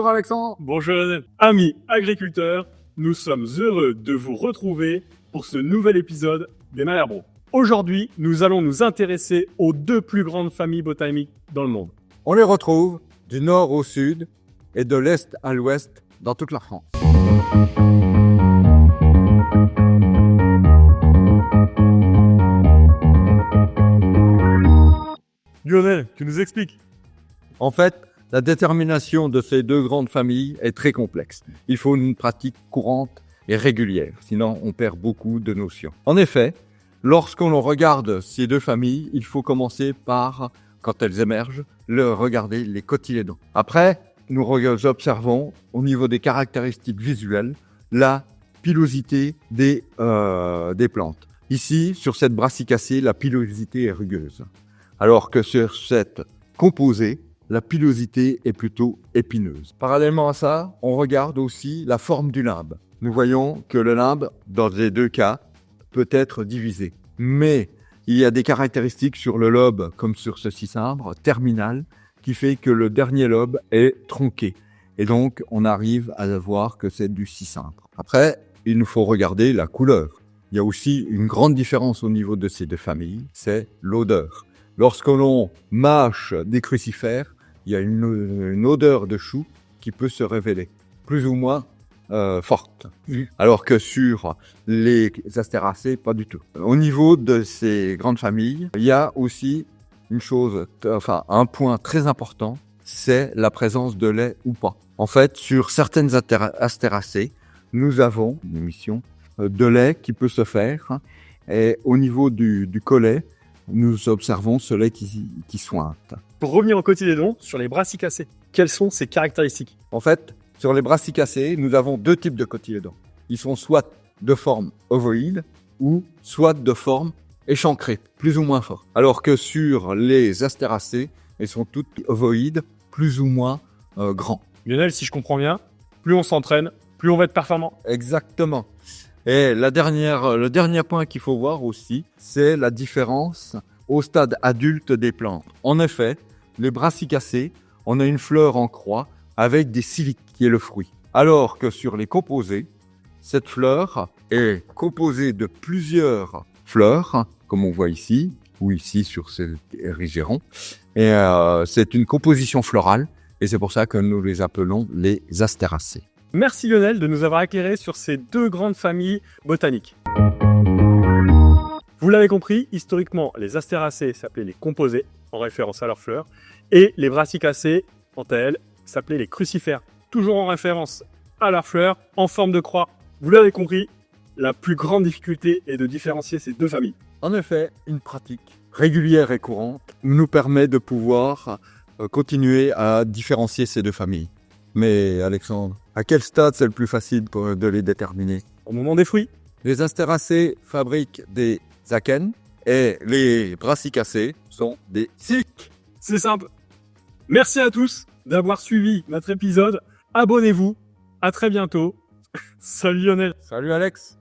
Bonjour Alexandre. Bonjour Lionel. Amis agriculteurs, nous sommes heureux de vous retrouver pour ce nouvel épisode des Malherbros. Aujourd'hui, nous allons nous intéresser aux deux plus grandes familles botaniques dans le monde. On les retrouve du nord au sud et de l'est à l'ouest dans toute la France. Lionel, tu nous expliques. En fait, la détermination de ces deux grandes familles est très complexe. Il faut une pratique courante et régulière, sinon on perd beaucoup de notions. En effet, lorsqu'on regarde ces deux familles, il faut commencer par, quand elles émergent, regarder les cotylédons. Après, nous observons au niveau des caractéristiques visuelles la pilosité des plantes. Ici, sur cette brassicacée, la pilosité est rugueuse, alors que sur cette composée, la pilosité est plutôt épineuse. Parallèlement à ça, on regarde aussi la forme du limbe. Nous voyons que le limbe, dans les deux cas, peut être divisé. Mais il y a des caractéristiques sur le lobe, comme sur ce cimbre, terminal, qui fait que le dernier lobe est tronqué. Et donc, on arrive à voir que c'est du cimbre. Après, il nous faut regarder la couleur. Il y a aussi une grande différence au niveau de ces deux familles, c'est l'odeur. Lorsque l'on mâche des crucifères, il y a une odeur de chou qui peut se révéler, plus ou moins forte. Alors que sur les astéracées, pas du tout. Au niveau de ces grandes familles, il y a aussi un point très important, c'est la présence de lait ou pas. En fait, sur certaines astéracées, nous avons une émission de lait qui peut se faire. Et au niveau du collet, nous observons ce lait qui sointe. Pour revenir au cotylédon, sur les brassicacées, quelles sont ces caractéristiques? En fait, sur les brassicacées, nous avons deux types de cotylédons. Ils sont soit de forme ovoïde ou soit de forme échancrée, plus ou moins fort. Alors que sur les astéracées, elles sont toutes ovoïdes, plus ou moins grands. Lionel, si je comprends bien, plus on s'entraîne, plus on va être performant. Exactement. Et le dernier point qu'il faut voir aussi, c'est la différence au stade adulte des plantes. En effet, les brassicacées, on a une fleur en croix avec des siliques qui est le fruit. Alors que sur les composés, cette fleur est composée de plusieurs fleurs, comme on voit ici, ou ici sur ce érigéron. Et c'est une composition florale, et c'est pour ça que nous les appelons les astéracées. Merci Lionel de nous avoir éclairé sur ces deux grandes familles botaniques. Vous l'avez compris, historiquement, les astéracées s'appelaient les composés, en référence à leurs fleurs, et les brassicacées, quant à elles, s'appelaient les crucifères, toujours en référence à leurs fleurs, en forme de croix. Vous l'avez compris, la plus grande difficulté est de différencier ces deux familles. En effet, une pratique régulière et courante nous permet de pouvoir continuer à différencier ces deux familles. Mais Alexandre, à quel stade c'est le plus facile de les déterminer? Au moment des fruits. Les astéracées fabriquent des akènes et les brassicacées sont des siliques. C'est simple. Merci à tous d'avoir suivi notre épisode. Abonnez-vous. À très bientôt. Salut Lionel. Salut Alex.